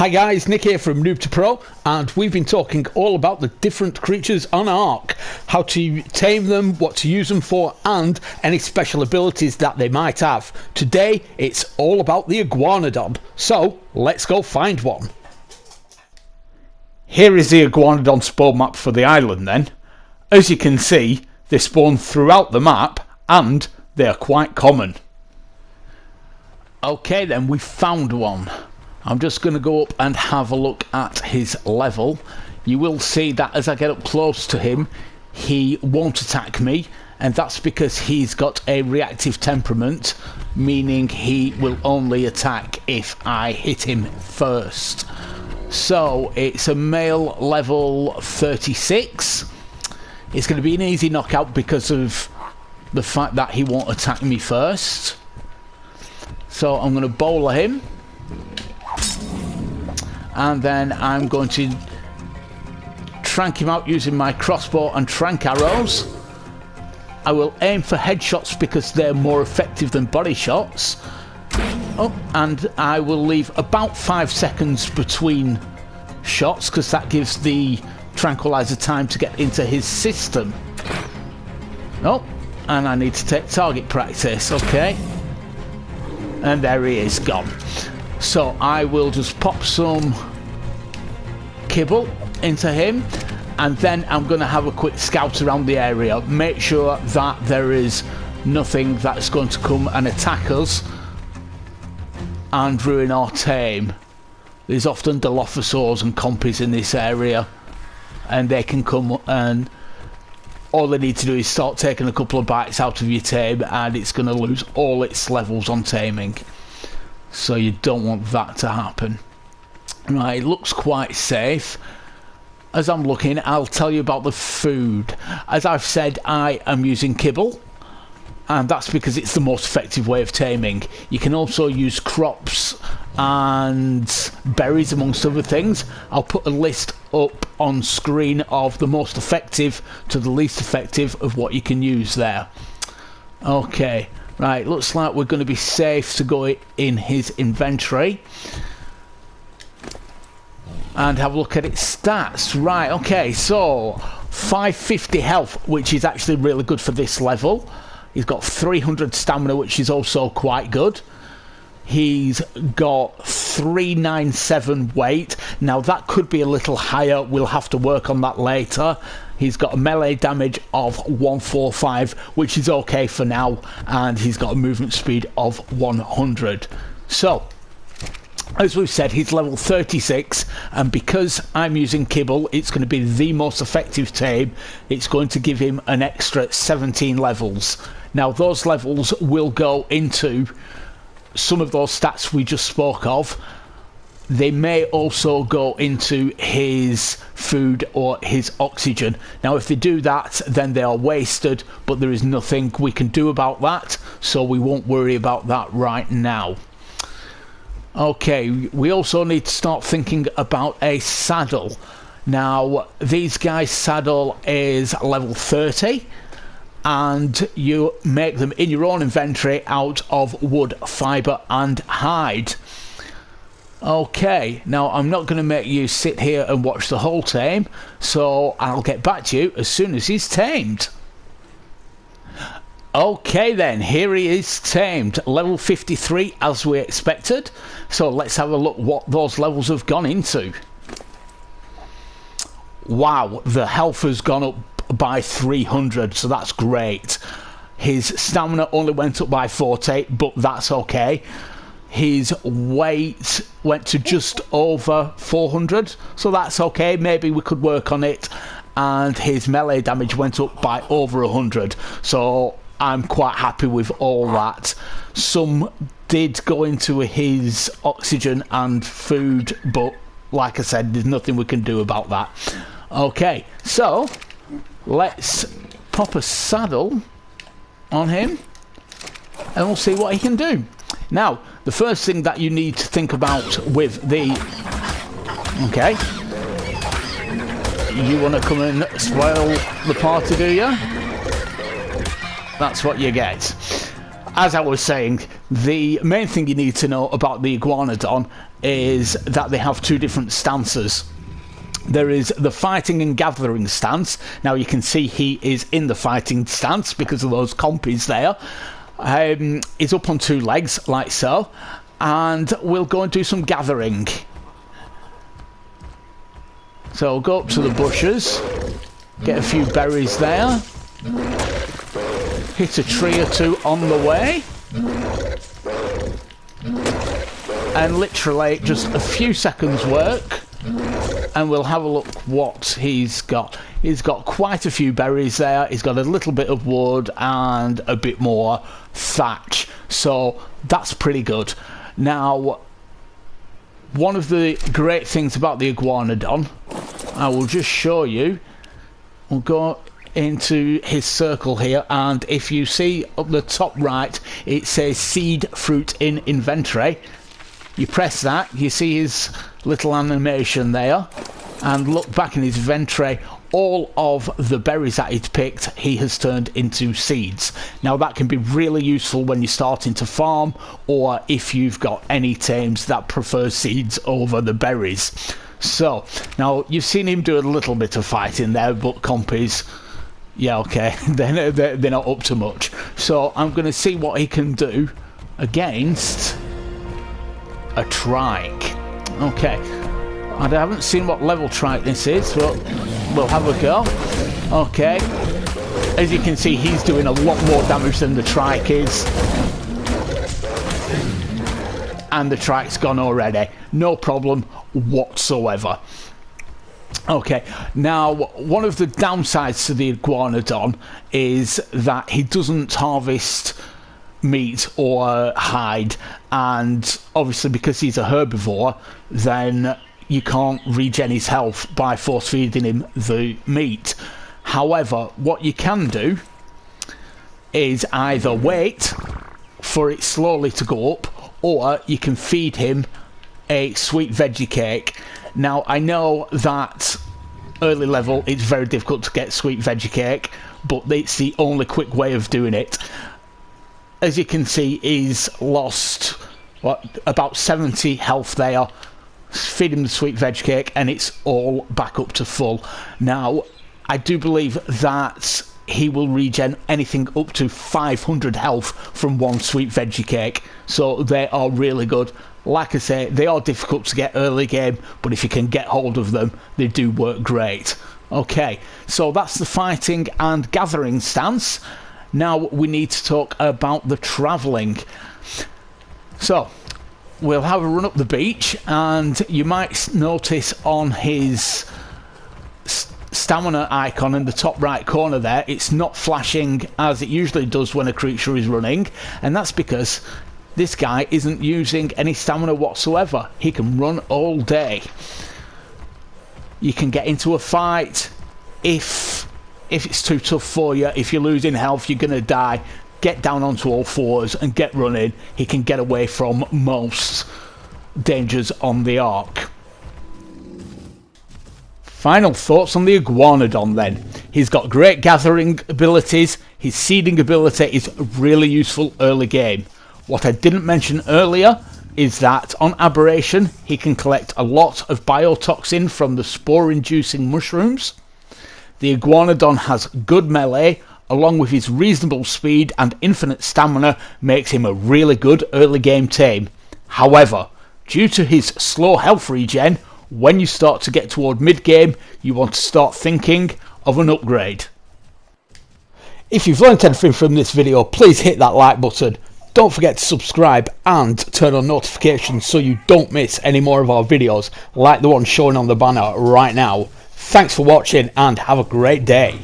Hi guys, Nick here from Noob to Pro, and we've been talking all about the different creatures on Ark, how to tame them, what to use them for, and any special abilities that they might have. Today, it's all about the Iguanodon, so let's go find one. Here is the Iguanodon spawn map for the island then. As you can see, they spawn throughout the map, and they are quite common. Okay then, we found one. I'm just going to go up and have a look at his level. You will see that as I get up close to him, he won't attack me, and that's because he's got a reactive temperament, meaning he will only attack if I hit him first. So it's a male level 36. It's going to be an easy knockout because of the fact that he won't attack me first. So I'm going to bowler him. And then I'm going to trank him out using my crossbow and trank arrows. I will aim for headshots because they're more effective than body shots. Oh, and I will leave about 5 seconds between shots because that gives the tranquilizer time to get into his system. Oh, and I need to take target practice, okay. And there he is, gone. So I will just pop some kibble into him, and then I'm going to have a quick scout around the area, make sure that there is nothing that's going to come and attack us and ruin our tame. There's often Dilophosaurs and compies in this area, and they can come and all they need to do is start taking a couple of bites out of your tame and it's going to lose all its levels on taming. So you don't want that to happen. Right, it looks quite safe. As I'm looking, I'll tell you about the food. As I've said, I am using kibble, and that's because it's the most effective way of taming. You can also use crops and berries amongst other things. I'll put a list up on screen of the most effective to the least effective of what you can use there. Okay. Right, looks like we're going to be safe to go in his inventory and have a look at its stats. Right, okay, so 550 health, which is actually really good for this level. He's got 300 stamina, which is also quite good. He's got 397 weight. Now that could be a little higher, we'll have to work on that later. He's got a melee damage of 145, which is okay for now, and he's got a movement speed of 100. So, as we've said, he's level 36, and because I'm using kibble, it's going to be the most effective tame. It's going to give him an extra 17 levels. Now, those levels will go into some of those stats we just spoke of. They may also go into his food or his oxygen. Now if they do that, then they are wasted, but there is nothing we can do about that, so we won't worry about that right now. Okay, we also need to start thinking about a saddle. Now these guys' saddle is level 30, and you make them in your own inventory out of wood, fibre and hide. Okay, now I'm not going to make you sit here and watch the whole tame, so I'll get back to you as soon as he's tamed. Okay then, here he is tamed, level 53 as we expected, so let's have a look what those levels have gone into. Wow, the health has gone up by 300, so that's great. His stamina only went up by 40, but that's okay. His weight went to just over 400, so that's okay, maybe we could work on it. And his melee damage went up by over 100, so I'm quite happy with all that. Some did go into his oxygen and food, but like I said, there's nothing we can do about that. Okay, so let's pop a saddle on him and we'll see what he can do. Now, the first thing that you need to think about with the... Okay. You want to come and spoil the party, do you? That's what you get. as I was saying, the main thing you need to know about the Iguanodon is that they have two different stances. There is the fighting and gathering stance. Now you can see he is in the fighting stance because of those compies there. He's up on two legs like so, and we'll go and do some gathering. So go up to the bushes, get a few berries there, hit a tree or two on the way, and literally just a few seconds work, and we'll have a look what he's got. He's got quite a few berries there, he's got a little bit of wood and a bit more thatch, so that's pretty good. Now, one of the great things about the Iguanodon, I will just show you. We'll go into his circle here, and if you see up the top right it says seed fruit in inventory, you press that, you see his little animation there, and look back in his inventory, all of the berries that he's picked he has turned into seeds. Now that can be really useful when you're starting to farm, or if you've got any tames that prefer seeds over the berries. So now you've seen him do a little bit of fighting there, but compies, yeah, okay, they're not up to much. So I'm going to see what he can do against a trike. Okay, I haven't seen what level trike this is, but we'll have a go. Okay, as you can see he's doing a lot more damage than the trike is, and the trike's gone already, no problem whatsoever. Okay, now one of the downsides to the Iguanodon is that he doesn't harvest meat or hide, and obviously because he's a herbivore then you can't regen his health by force feeding him the meat. However, what you can do is either wait for it slowly to go up, or you can feed him a sweet veggie cake. Now I know that early level it's very difficult to get sweet veggie cake, but it's the only quick way of doing it. As you can see he's lost about 70 health there. Feed him the sweet veg cake and it's all back up to full. Now I do believe that he will regen anything up to 500 health from one sweet veggie cake, so they are really good. Like I say, they are difficult to get early game, but if you can get hold of them they do work great. Okay, so that's the fighting and gathering stance. Now we need to talk about the travelling. So we'll have a run up the beach, and you might notice on his stamina icon in the top right corner there, it's not flashing as it usually does when a creature is running, and that's because this guy isn't using any stamina whatsoever. He can run all day. You can get into a fight if it's too tough for you. If you're losing health, you're gonna die, get down onto all fours and get running. He can get away from most dangers on the arc. Final thoughts on the Iguanodon then. He's got great gathering abilities. His seeding ability is really useful early game. What I didn't mention earlier is that on Aberration he can collect a lot of biotoxin from the spore-inducing mushrooms. The Iguanodon has good melee, along with his reasonable speed and infinite stamina makes him a really good early game tame. However, due to his slow health regen, when you start to get toward mid game you want to start thinking of an upgrade. If you've learnt anything from this video, please hit that like button. Don't forget to subscribe and turn on notifications so you don't miss any more of our videos like the one shown on the banner right now. Thanks for watching and have a great day.